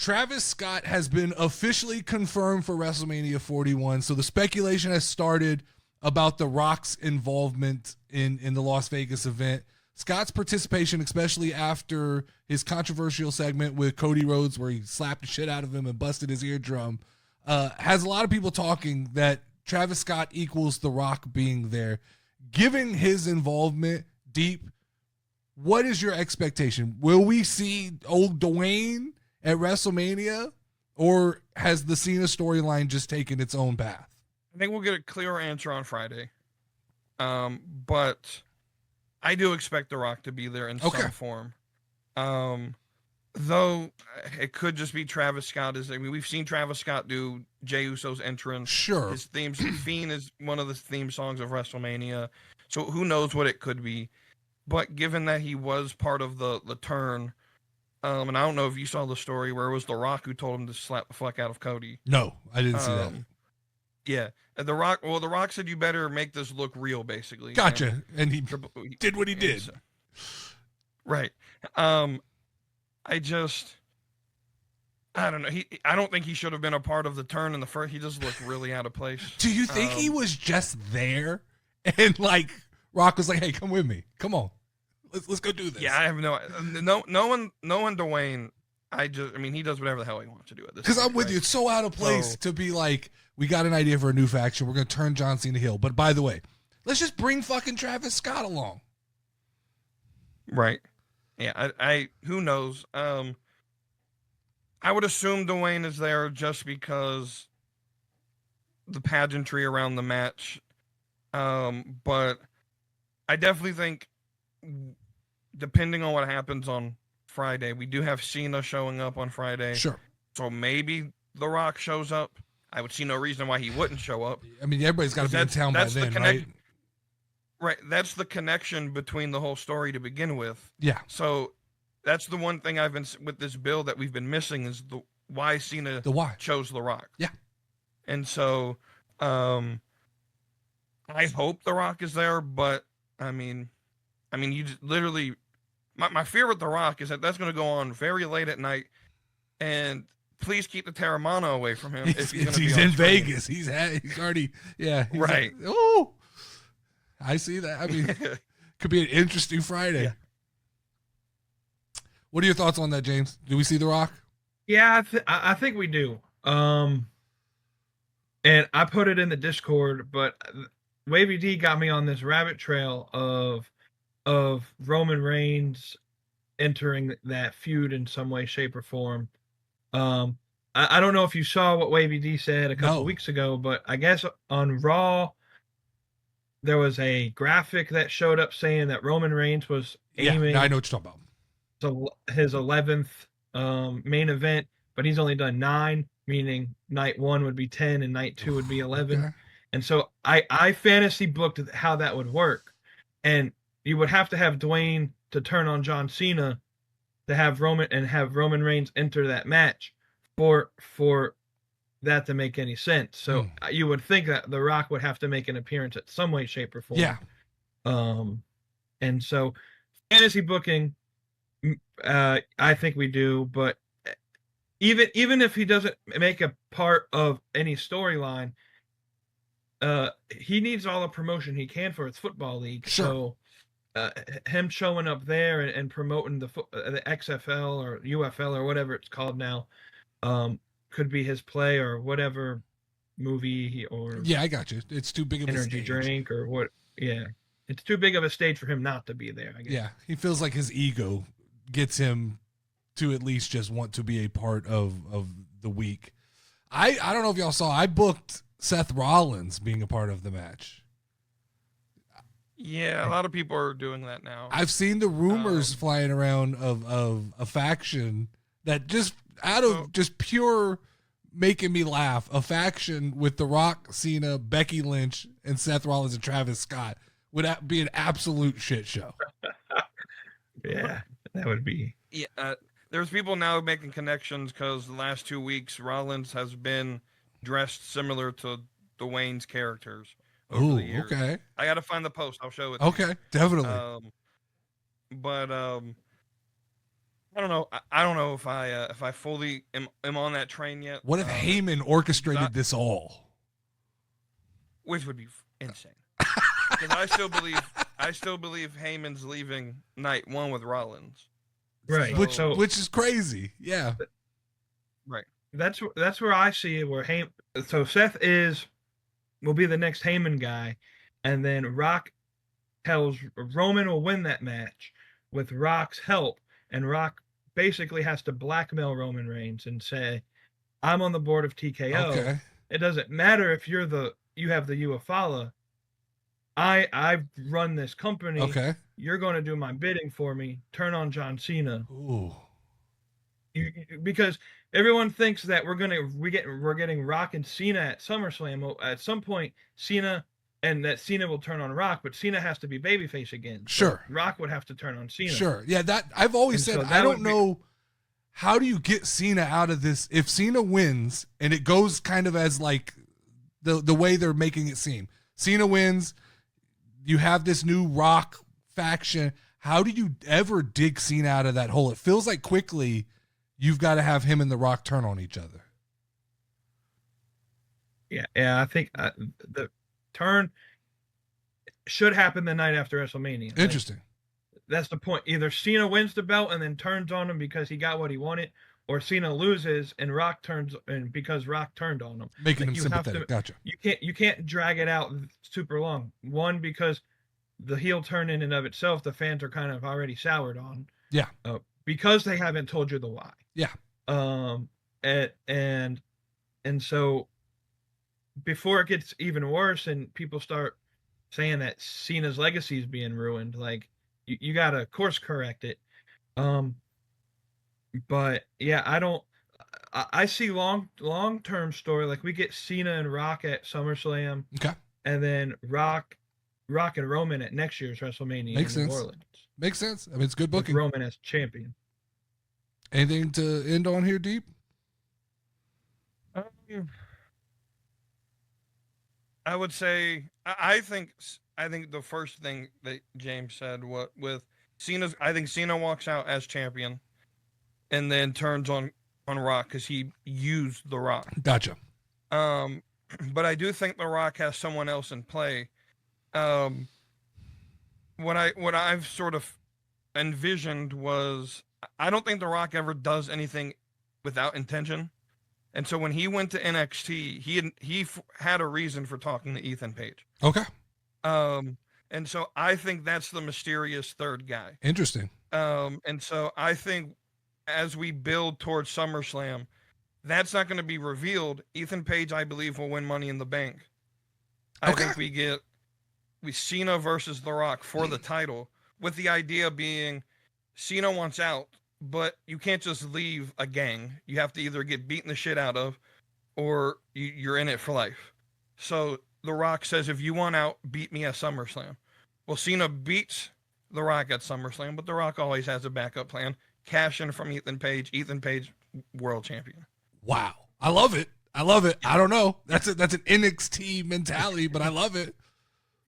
Travis Scott has been officially confirmed for WrestleMania 41. So the speculation has started about The Rock's involvement in the Las Vegas event. Scott's participation, especially after his controversial segment with Cody Rhodes where he slapped the shit out of him and busted his eardrum, has a lot of people talking that Travis Scott equals The Rock being there. Given his involvement, Deep, what is your expectation? Will we see old Dwayne at WrestleMania, or has the Cena storyline just taken its own path? I think we'll get a clearer answer on Friday. But I do expect The Rock to be there in some form. Though it could just be Travis Scott. We've seen Travis Scott do Jey Uso's entrance. Sure. His theme, Fiend is one of the theme songs of WrestleMania. So who knows what it could be. But given that he was part of the turn, and I don't know if you saw the story where it was The Rock who told him to slap the fuck out of Cody. No, I didn't see that. Yeah. The Rock said you better make this look real, basically. Gotcha. And he did what he did. Right. I don't know. I don't think he should have been a part of the turn in the first. He just looked really out of place. Do you think he was just there and like Rock was like, "Hey, come with me. Come on. Let's go do this." Yeah, I have no one Dwayne. He does whatever the hell he wants to do at this. Because I'm with you. It's so out of place to be like, we got an idea for a new faction. We're going to turn John Cena heel. But by the way, let's just bring fucking Travis Scott along. Right. Yeah. I who knows? I would assume Dwayne is there just because the pageantry around the match. But I definitely think, depending on what happens on Friday, we do have Cena showing up on Friday. Sure. So maybe The Rock shows up. I would see no reason why he wouldn't show up. I mean, everybody's got to be in town by then, right? Right. That's the connection between the whole story to begin with. Yeah. So that's the one thing I've been with this build that we've been missing is why Cena chose The Rock. Yeah. And so I hope The Rock is there, but I mean, you just literally. My fear with The Rock is that that's going to go on very late at night, and please keep the Terramano away from him. He's in Vegas. He's already, yeah. He's right. Oh, I see that. I mean, could be an interesting Friday. Yeah. What are your thoughts on that, James? Do we see The Rock? Yeah, I think we do. And I put it in the Discord, but Wavy D got me on this rabbit trail of Roman Reigns entering that feud in some way, shape, or form. I don't know if you saw what Wavy D said a couple weeks ago, but I guess on Raw, there was a graphic that showed up saying that Roman Reigns was aiming. Yeah, I know what you're talking about. His 11th main event, but he's only done 9, meaning night 1 would be 10 and night 2 would be 11. Okay. And so I fantasy booked how that would work. And you would have to have Dwayne to turn on John Cena to have Roman Reigns enter that match for that to make any sense. So you would think that The Rock would have to make an appearance at some way, shape, or form. Yeah. And so fantasy booking, I think we do, but even if he doesn't make a part of any storyline, he needs all the promotion he can for his football league. Sure. So him showing up there and promoting the XFL or UFL or whatever it's called now, could be his play or whatever movie or I got you. It's too big of energy a drink or what. Yeah, it's too big of a stage for him not to be there, I guess. Yeah, he feels like his ego gets him to at least just want to be a part of the week. I don't know if y'all saw, I booked Seth Rollins being a part of the match. Yeah, a lot of people are doing that now. I've seen the rumors flying around of a faction that just out of just pure making me laugh, a faction with The Rock, Cena, Becky Lynch, and Seth Rollins and Travis Scott would be an absolute shit show. Yeah, that would be. Yeah, there's people now making connections because the last 2 weeks Rollins has been dressed similar to Dwayne's characters. Oh, okay. I got to find the post. I'll show it. Okay, definitely. I don't know. I don't know if I fully am on that train yet. What if Heyman orchestrated this all? Which would be insane. Because I still believe Heyman's leaving night one with Rollins. Right. Which is crazy. Yeah. Right. That's where I see it. Where so Seth will be the next Heyman guy, and then Rock tells Roman will win that match with Rock's help, and Rock basically has to blackmail Roman Reigns and say, "I'm on the board of TKO. Okay. It doesn't matter if you have the Uefala. I run this company. Okay. You're going to do my bidding for me. Turn on John Cena." Ooh. Because everyone thinks that we're getting Rock and Cena at SummerSlam at some point. Cena will turn on Rock, but Cena has to be babyface again. Sure. So Rock would have to turn on Cena. Sure. Yeah, that I've always said, I don't know how do you get Cena out of this if Cena wins and it goes kind of as like the way they're making it seem. Cena wins, you have this new Rock faction. How do you ever dig Cena out of that hole? It feels like quickly you've got to have him and The Rock turn on each other. Yeah. I think the turn should happen the night after WrestleMania. Interesting. That's the point. Either Cena wins the belt and then turns on him because he got what he wanted, or Cena loses and Rock turns and because Rock turned on him, making him sympathetic. Gotcha. You can't drag it out super long. One, because the heel turn in and of itself, the fans are kind of already soured on. Yeah. Because they haven't told you the why. Yeah. And so before it gets even worse and people start saying that Cena's legacy is being ruined, like you got to course correct it. But yeah, I see long-term story. Like we get Cena and Rock at SummerSlam. Okay. And then Rock and Roman at next year's WrestleMania Makes in sense. New Orleans. Makes sense. I mean, it's good booking. With Roman as champion. Anything to end on here, Deep? I would say I think the first thing that James said with Cena's, I think Cena walks out as champion and then turns on Rock because he used The Rock. Gotcha. But I do think The Rock has someone else in play. What I've sort of envisioned was I don't think The Rock ever does anything without intention. And so when he went to NXT, he had a reason for talking to Ethan Page. Okay. And so I think that's the mysterious third guy. Interesting. And so I think as we build towards SummerSlam, that's not going to be revealed. Ethan Page, I believe, will win Money in the Bank. I think we Cena versus The Rock for the title, with the idea being Cena wants out, but you can't just leave a gang. You have to either get beaten the shit out of or you're in it for life. So The Rock says, if you want out, beat me at SummerSlam. Well, Cena beats The Rock at SummerSlam, but The Rock always has a backup plan. Cash in from Ethan Page, world champion. Wow. I love it. I don't know. That's an NXT mentality, but I love it.